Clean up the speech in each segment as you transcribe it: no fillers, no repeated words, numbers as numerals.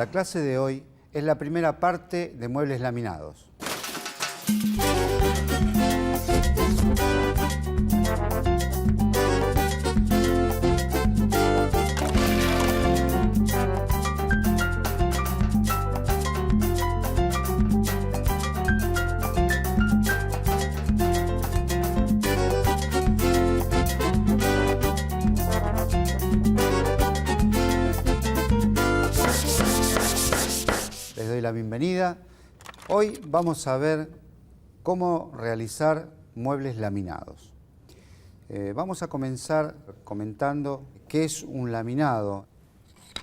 La clase de hoy es la primera parte de muebles laminados. Les doy la bienvenida. Hoy vamos a ver cómo realizar muebles laminados. Vamos a comenzar comentando qué es un laminado.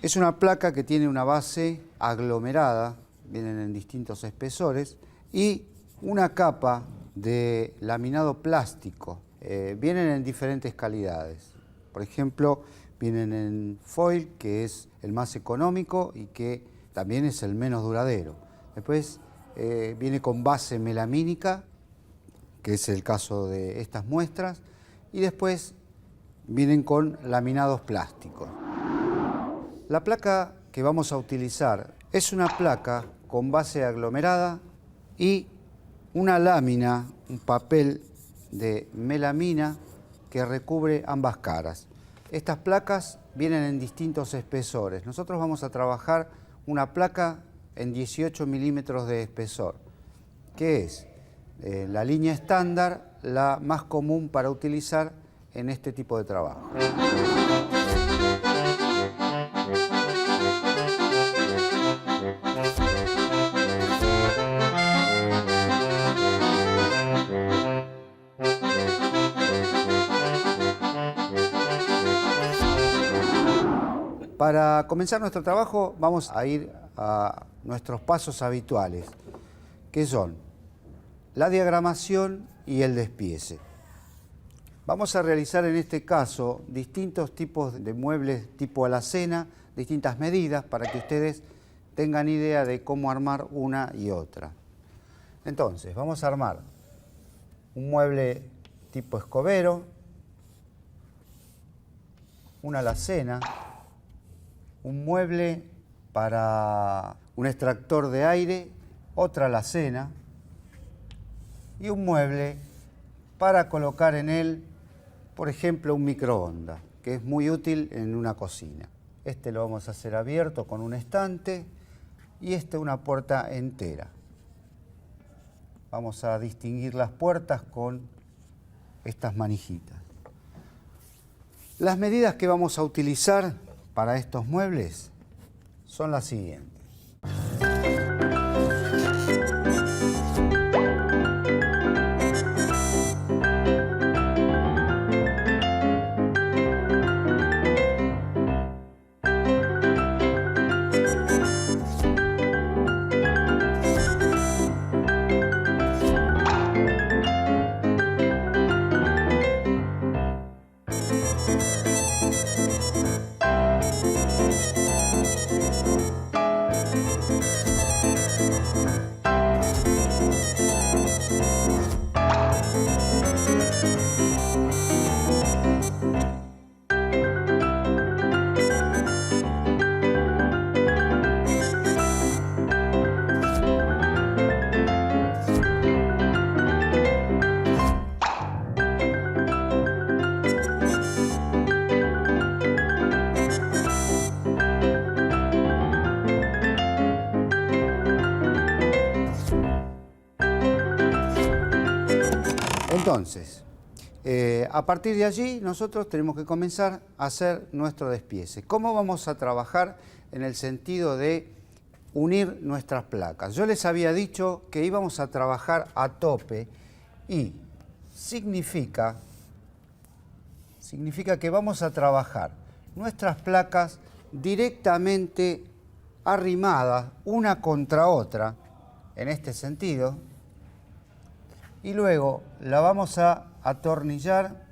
Es una placa que tiene una base aglomerada, vienen en distintos espesores, y una capa de laminado plástico. Vienen en diferentes calidades. Por ejemplo, vienen en foil, que es el más económico y que también es el menos duradero. Después viene con base melamínica, que es el caso de estas muestras, y después vienen con laminados plásticos. La placa que vamos a utilizar es una placa con base aglomerada y una lámina, un papel de melamina que recubre ambas caras. Estas placas vienen en distintos espesores. Nosotros vamos a trabajar una placa en 18 milímetros de espesor, que es la línea estándar, la más común para utilizar en este tipo de trabajo. Para comenzar nuestro trabajo vamos a ir a nuestros pasos habituales, que son la diagramación y el despiece. Vamos a realizar en este caso distintos tipos de muebles tipo alacena, distintas medidas para que ustedes tengan idea de cómo armar una y otra. Entonces, vamos a armar un mueble tipo escobero, una alacena, un mueble para un extractor de aire, otra alacena y un mueble para colocar en él, por ejemplo, un microondas, que es muy útil en una cocina. Este lo vamos a hacer abierto con un estante y una puerta entera. Vamos a distinguir las puertas con estas manijitas. Las medidas que vamos a utilizar para estos muebles son las siguientes. Entonces, a partir de allí nosotros tenemos que comenzar a hacer nuestro despiece. ¿Cómo vamos a trabajar en el sentido de unir nuestras placas? Yo les había dicho que íbamos a trabajar a tope y significa que vamos a trabajar nuestras placas directamente arrimadas una contra otra, en este sentido, y luego la vamos a atornillar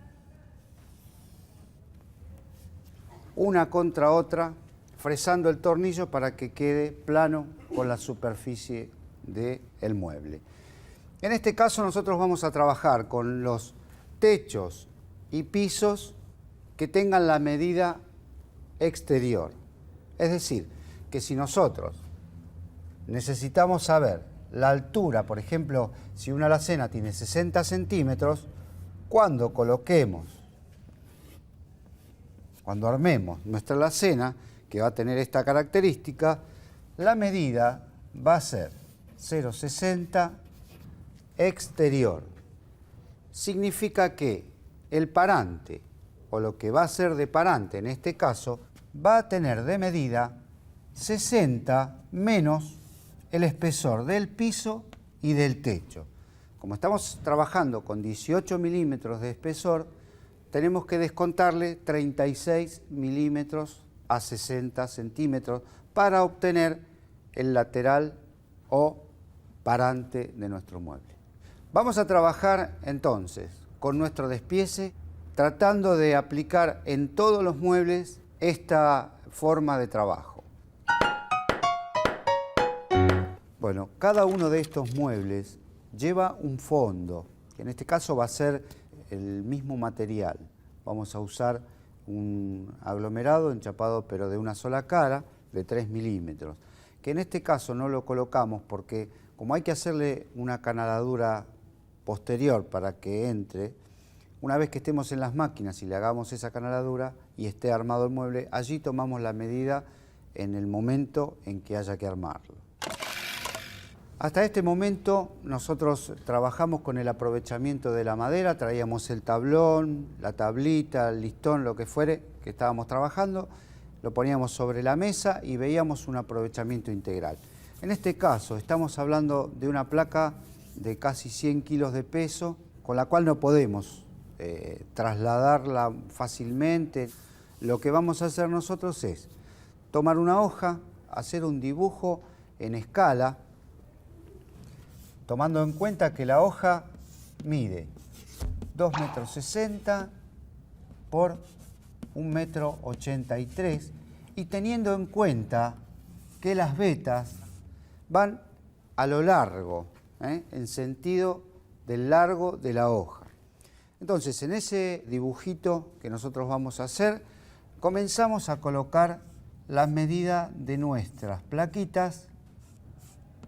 una contra otra, fresando el tornillo para que quede plano con la superficie del mueble. En este caso nosotros vamos a trabajar con los techos y pisos que tengan la medida exterior. Es decir, que si nosotros necesitamos saber la altura, por ejemplo, si una alacena tiene 60 centímetros, cuando armemos nuestra alacena, que va a tener esta característica, la medida va a ser 0,60 exterior. Significa que el parante, o lo que va a ser de parante en este caso, va a tener de medida 60 menos el espesor del piso y del techo. Como estamos trabajando con 18 milímetros de espesor, tenemos que descontarle 36 milímetros a 60 centímetros para obtener el lateral o parante de nuestro mueble. Vamos a trabajar entonces con nuestro despiece, tratando de aplicar en todos los muebles esta forma de trabajo. Bueno, cada uno de estos muebles lleva un fondo, que en este caso va a ser el mismo material. Vamos a usar un aglomerado enchapado pero de una sola cara, de 3 milímetros, que en este caso no lo colocamos porque como hay que hacerle una canaladura posterior para que entre, una vez que estemos en las máquinas y le hagamos esa canaladura y esté armado el mueble, allí tomamos la medida en el momento en que haya que armarlo. Hasta este momento nosotros trabajamos con el aprovechamiento de la madera, traíamos el tablón, la tablita, el listón, lo que fuere que estábamos trabajando, lo poníamos sobre la mesa y veíamos un aprovechamiento integral. En este caso estamos hablando de una placa de casi 100 kilos de peso, con la cual no podemos trasladarla fácilmente. Lo que vamos a hacer nosotros es tomar una hoja, hacer un dibujo en escala, tomando en cuenta que la hoja mide 2,60 m por 1,83 m y teniendo en cuenta que las vetas van a lo largo, en sentido del largo de la hoja. Entonces, en ese dibujito que nosotros vamos a hacer, comenzamos a colocar las medidas de nuestras plaquitas,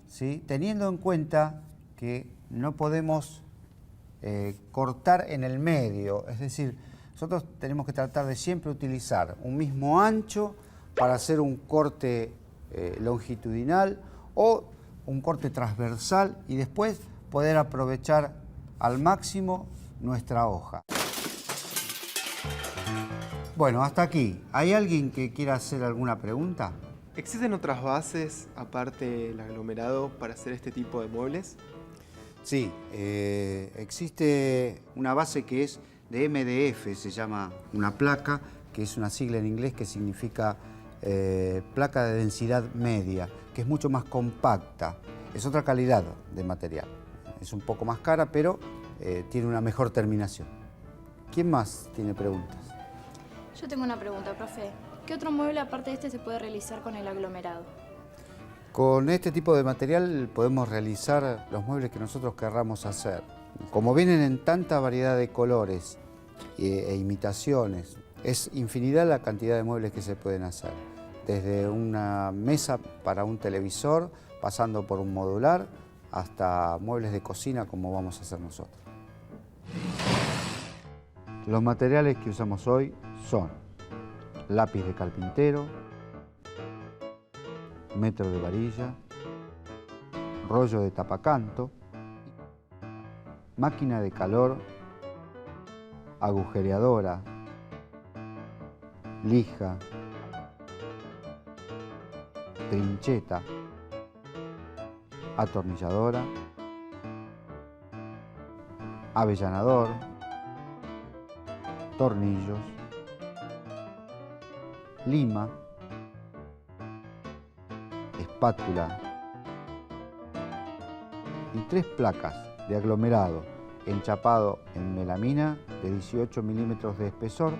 ¿sí? Teniendo en cuenta que no podemos cortar en el medio, es decir, nosotros tenemos que tratar de siempre utilizar un mismo ancho para hacer un corte longitudinal o un corte transversal y después poder aprovechar al máximo nuestra hoja. Bueno, hasta aquí. ¿Hay alguien que quiera hacer alguna pregunta? ¿Existen otras bases, aparte del aglomerado, para hacer este tipo de muebles? Sí, existe una base que es de MDF, se llama una placa, que es una sigla en inglés que significa placa de densidad media, que es mucho más compacta. Es otra calidad de material. Es un poco más cara, pero tiene una mejor terminación. ¿Quién más tiene preguntas? Yo tengo una pregunta, profe. ¿Qué otro mueble aparte de este se puede realizar con el aglomerado? Con este tipo de material podemos realizar los muebles que nosotros querramos hacer. Como vienen en tanta variedad de colores e imitaciones, es infinidad la cantidad de muebles que se pueden hacer. Desde una mesa para un televisor, pasando por un modular, hasta muebles de cocina como vamos a hacer nosotros. Los materiales que usamos hoy son lápiz de carpintero, metro de varilla, rollo de tapacanto, máquina de calor, agujereadora, lija, trincheta, atornilladora, avellanador, tornillos, lima, espátula y 3 placas de aglomerado enchapado en melamina de 18 milímetros de espesor.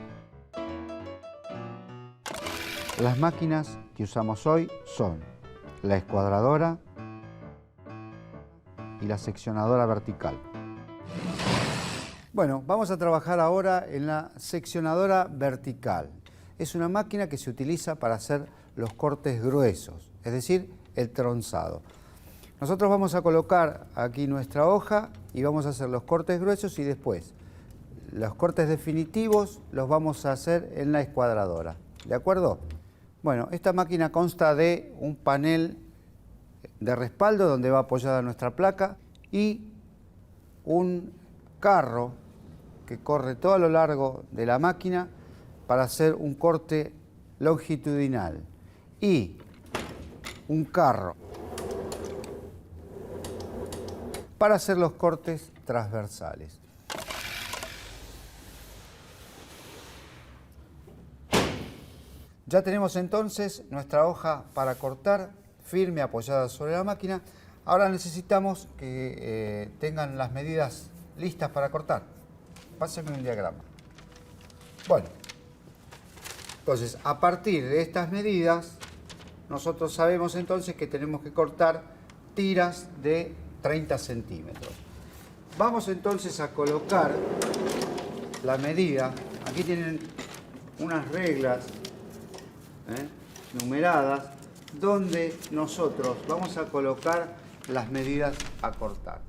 Las máquinas que usamos hoy son la escuadradora y la seccionadora vertical. Bueno, vamos a trabajar ahora en la seccionadora vertical. Es una máquina que se utiliza para hacer los cortes gruesos, es decir, el tronzado. Nosotros vamos a colocar aquí nuestra hoja y vamos a hacer los cortes gruesos y después los cortes definitivos los vamos a hacer en la escuadradora. ¿De acuerdo? Bueno, esta máquina consta de un panel de respaldo donde va apoyada nuestra placa y un carro que corre todo a lo largo de la máquina para hacer un corte longitudinal y un carro para hacer los cortes transversales. Ya tenemos entonces nuestra hoja para cortar, firme, apoyada sobre la máquina. Ahora necesitamos que tengan las medidas listas para cortar. Pásenme un diagrama. Bueno, entonces a partir de estas medidas, nosotros sabemos entonces que tenemos que cortar tiras de 30 centímetros. Vamos entonces a colocar la medida. Aquí tienen unas reglas numeradas donde nosotros vamos a colocar las medidas a cortar.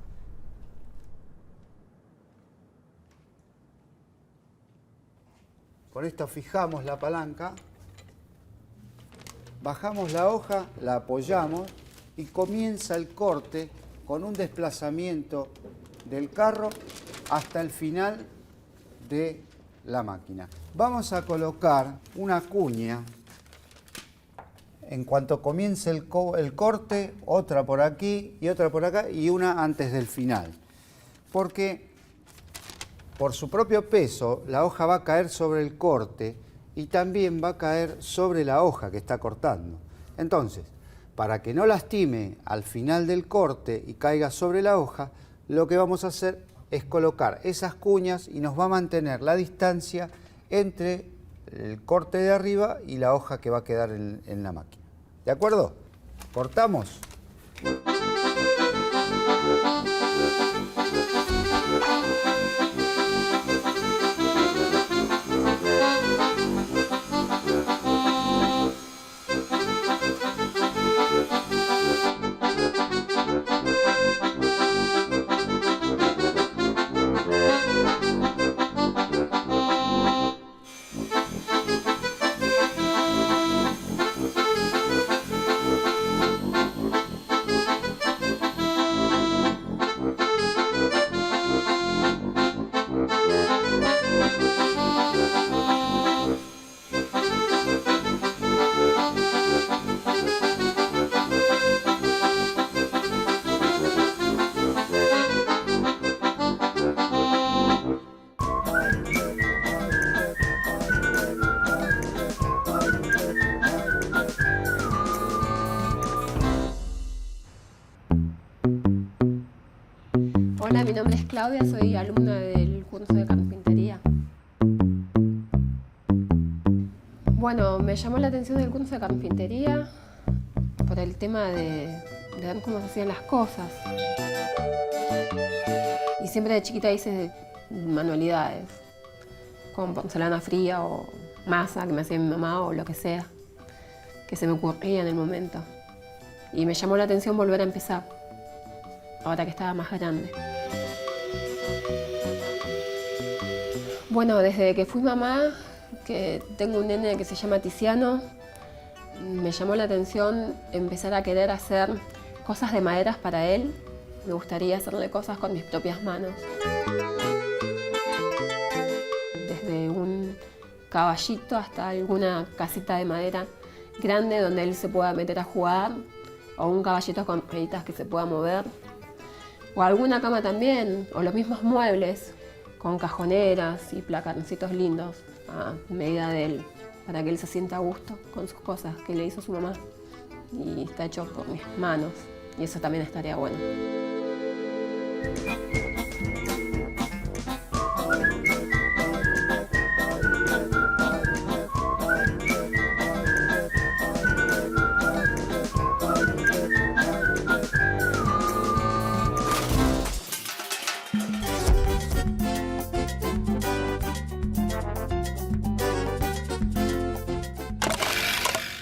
Con esto fijamos la palanca, bajamos la hoja, la apoyamos y comienza el corte con un desplazamiento del carro hasta el final de la máquina. Vamos a colocar una cuña en cuanto comience el corte, otra por aquí y otra por acá y una antes del final. Porque por su propio peso la hoja va a caer sobre el corte y también va a caer sobre la hoja que está cortando. Entonces, para que no lastime al final del corte y caiga sobre la hoja, lo que vamos a hacer es colocar esas cuñas y nos va a mantener la distancia entre el corte de arriba y la hoja que va a quedar en la máquina. ¿De acuerdo? Cortamos. Hola, mi nombre es Claudia, soy alumna del curso de carpintería. Bueno, me llamó la atención del curso de carpintería por el tema de ver cómo se hacían las cosas. Y siempre de chiquita hice manualidades, como porcelana fría o masa que me hacía mi mamá o lo que sea, que se me ocurría en el momento. Y me llamó la atención volver a empezar, ahora que estaba más grande. Bueno, desde que fui mamá, que tengo un nene que se llama Tiziano, me llamó la atención empezar a querer hacer cosas de maderas para él. Me gustaría hacerle cosas con mis propias manos. Desde un caballito hasta alguna casita de madera grande donde él se pueda meter a jugar, o un caballito con rueditas que se pueda mover, o alguna cama también, o los mismos muebles con cajoneras y placancitos lindos a medida de él, para que él se sienta a gusto con sus cosas que le hizo su mamá. Y está hecho por mis manos, y eso también estaría bueno.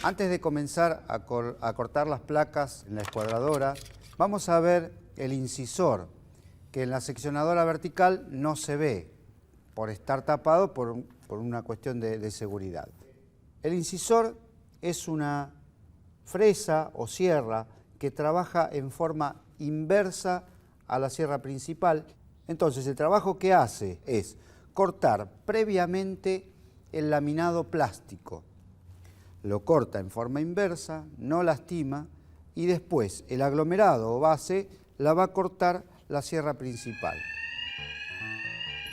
Antes de comenzar a cortar las placas en la escuadradora, vamos a ver el incisor, que en la seccionadora vertical no se ve por estar tapado por una cuestión de seguridad. El incisor es una fresa o sierra que trabaja en forma inversa a la sierra principal. Entonces, el trabajo que hace es cortar previamente el laminado plástico. Lo corta en forma inversa, no lastima, y después el aglomerado o base la va a cortar la sierra principal.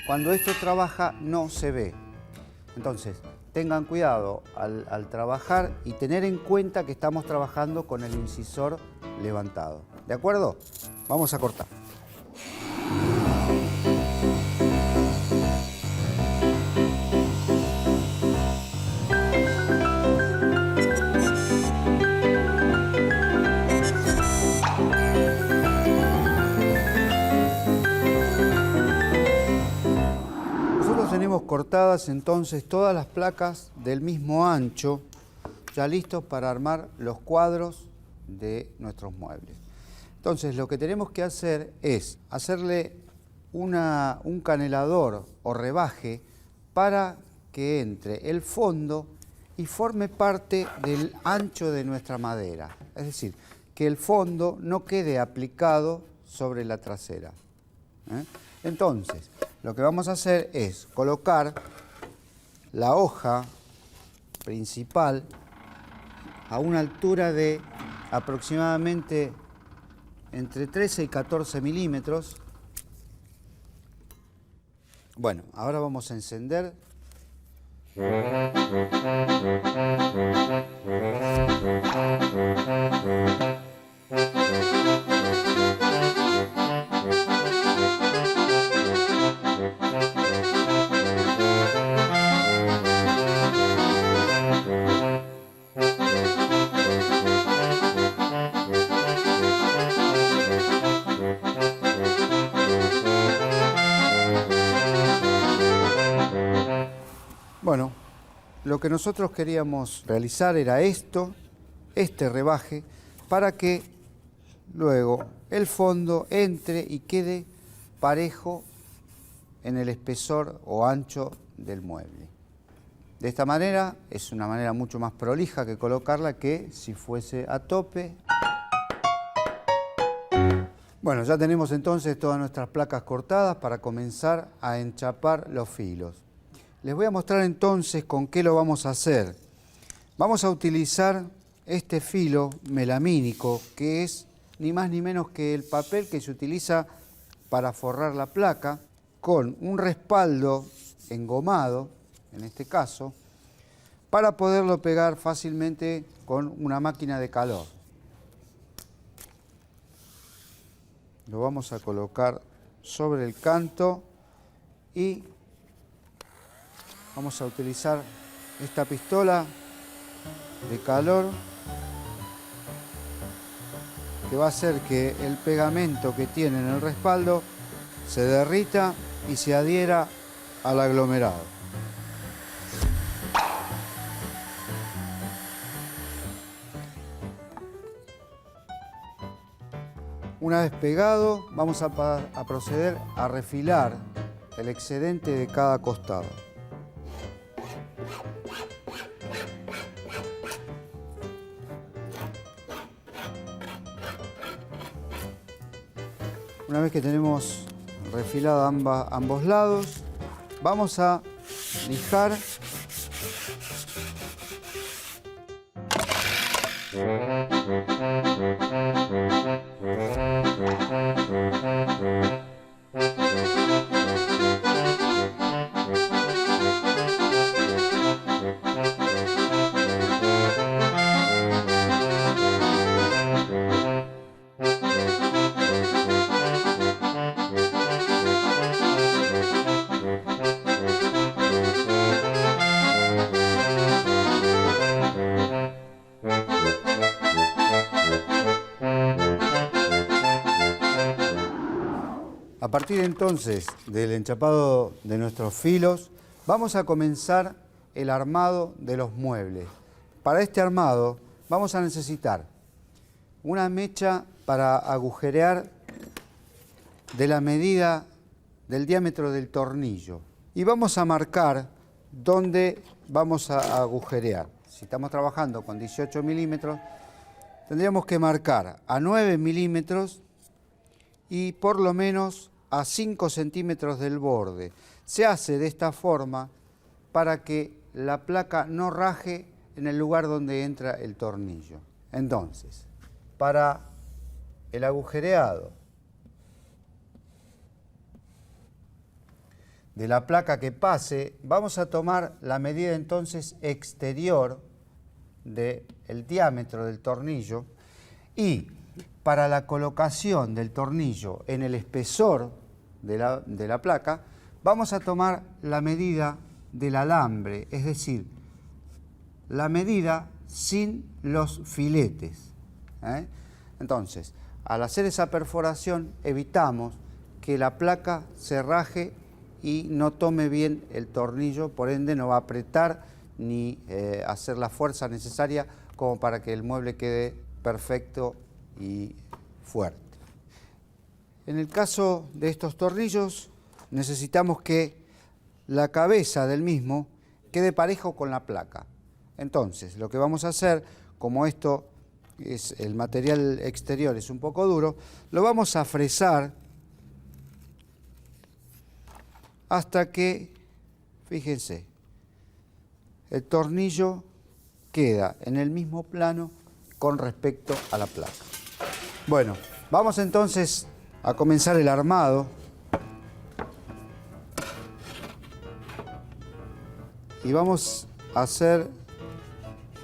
Cuando esto trabaja no se ve. Entonces, tengan cuidado al trabajar y tener en cuenta que estamos trabajando con el incisor levantado. ¿De acuerdo? Vamos a cortar. Tenemos cortadas entonces todas las placas del mismo ancho, ya listos para armar los cuadros de nuestros muebles. Entonces lo que tenemos que hacer es hacerle un canelador o rebaje para que entre el fondo y forme parte del ancho de nuestra madera. Es decir, que el fondo no quede aplicado sobre la trasera. Entonces, lo que vamos a hacer es colocar la hoja principal a una altura de aproximadamente entre 13 y 14 milímetros. Bueno, ahora vamos a encender. Bueno, lo que nosotros queríamos realizar era este rebaje, para que luego el fondo entre y quede parejo en el espesor o ancho del mueble. De esta manera es una manera mucho más prolija que colocarla que si fuese a tope. Bueno, ya tenemos entonces todas nuestras placas cortadas para comenzar a enchapar los filos. Les voy a mostrar entonces con qué lo vamos a hacer. Vamos a utilizar este filo melamínico, que es ni más ni menos que el papel que se utiliza para forrar la placa, con un respaldo engomado, en este caso, para poderlo pegar fácilmente con una máquina de calor. Lo vamos a colocar sobre el canto y vamos a utilizar esta pistola de calor que va a hacer que el pegamento que tiene en el respaldo se derrita y se adhiera al aglomerado. Una vez pegado, vamos a proceder a refilar el excedente de cada costado. Una vez que tenemos refilado ambos lados, vamos a lijar A partir entonces del enchapado de nuestros filos, vamos a comenzar el armado de los muebles. para este armado vamos a necesitar una mecha para agujerear de la medida del diámetro del tornillo. Y vamos a marcar dónde vamos a agujerear. Si estamos trabajando con 18 milímetros, tendríamos que marcar a 9 milímetros y por lo menos a 5 centímetros del borde. Se hace de esta forma para que la placa no raje en el lugar donde entra el tornillo. Entonces, para el agujereado de la placa que pase, vamos a tomar la medida entonces exterior del diámetro del tornillo y para la colocación del tornillo en el espesor de la placa, vamos a tomar la medida del alambre, es decir, la medida sin los filetes. Entonces, al hacer esa perforación, evitamos que la placa se raje y no tome bien el tornillo, por ende no va a apretar ni hacer la fuerza necesaria como para que el mueble quede perfecto y fuerte. En el caso de estos tornillos, necesitamos que la cabeza del mismo quede parejo con la placa. Entonces, lo que vamos a hacer, como esto es el material exterior, es un poco duro, lo vamos a fresar hasta que, fíjense, el tornillo queda en el mismo plano con respecto a la placa. Bueno, vamos entonces a comenzar el armado. Y vamos a hacer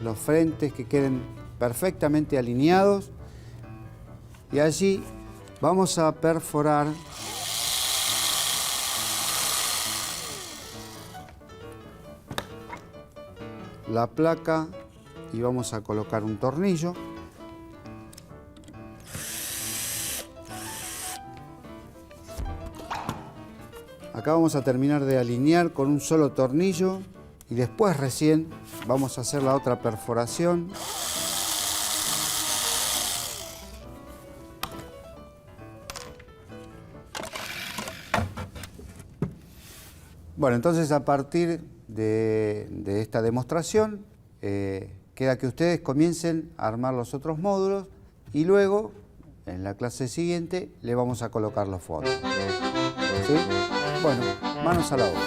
los frentes que queden perfectamente alineados. Y allí vamos a perforar la placa y vamos a colocar un tornillo. Acá vamos a terminar de alinear con un solo tornillo y después recién vamos a hacer la otra perforación. Bueno, entonces a partir de esta demostración queda que ustedes comiencen a armar los otros módulos y luego en la clase siguiente le vamos a colocar los fondos. ¿Sí? Bueno, manos a la obra.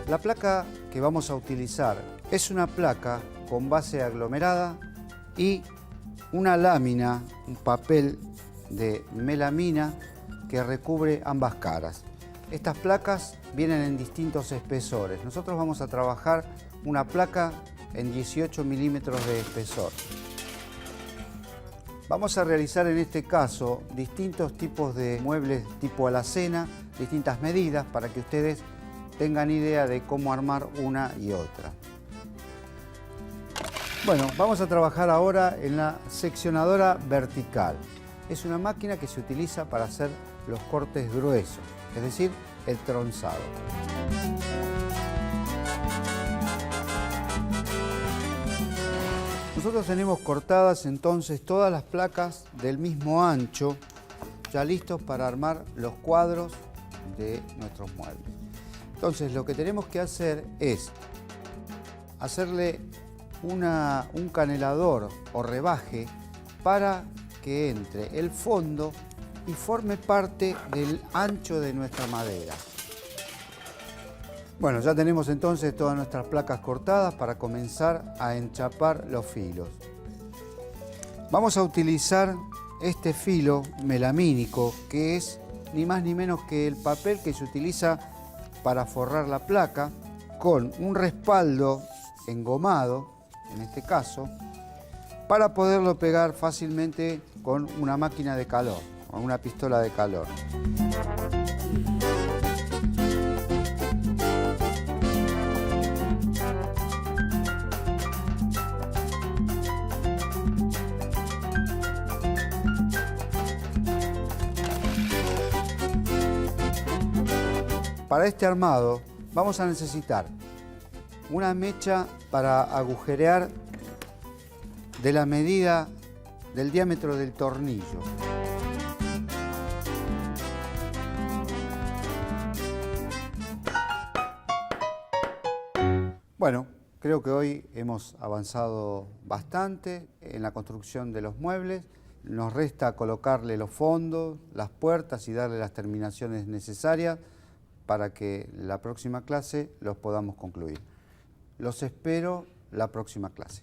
La placa que vamos a utilizar es una placa con base aglomerada y una lámina, un papel de melamina que recubre ambas caras. Estas placas vienen en distintos espesores. Nosotros vamos a trabajar una placa en 18 milímetros de espesor. Vamos a realizar en este caso distintos tipos de muebles tipo alacena, distintas medidas para que ustedes tengan idea de cómo armar una y otra. Bueno, vamos a trabajar ahora en la seccionadora vertical. Es una máquina que se utiliza para hacer los cortes gruesos, es decir, el tronzado. Nosotros tenemos cortadas entonces todas las placas del mismo ancho, ya listos para armar los cuadros de nuestros muebles. Entonces lo que tenemos que hacer es hacerle un canelador o rebaje para que entre el fondo y forme parte del ancho de nuestra madera. Bueno, ya tenemos entonces todas nuestras placas cortadas para comenzar a enchapar los filos. Vamos a utilizar este filo melamínico, que es ni más ni menos que el papel que se utiliza para forrar la placa, con un respaldo engomado, en este caso, para poderlo pegar fácilmente con una máquina de calor, con una pistola de calor. Para este armado vamos a necesitar una mecha para agujerear de la medida del diámetro del tornillo. Bueno, creo que hoy hemos avanzado bastante en la construcción de los muebles. Nos resta colocarle los fondos, las puertas y darle las terminaciones necesarias para que la próxima clase los podamos concluir. Los espero la próxima clase.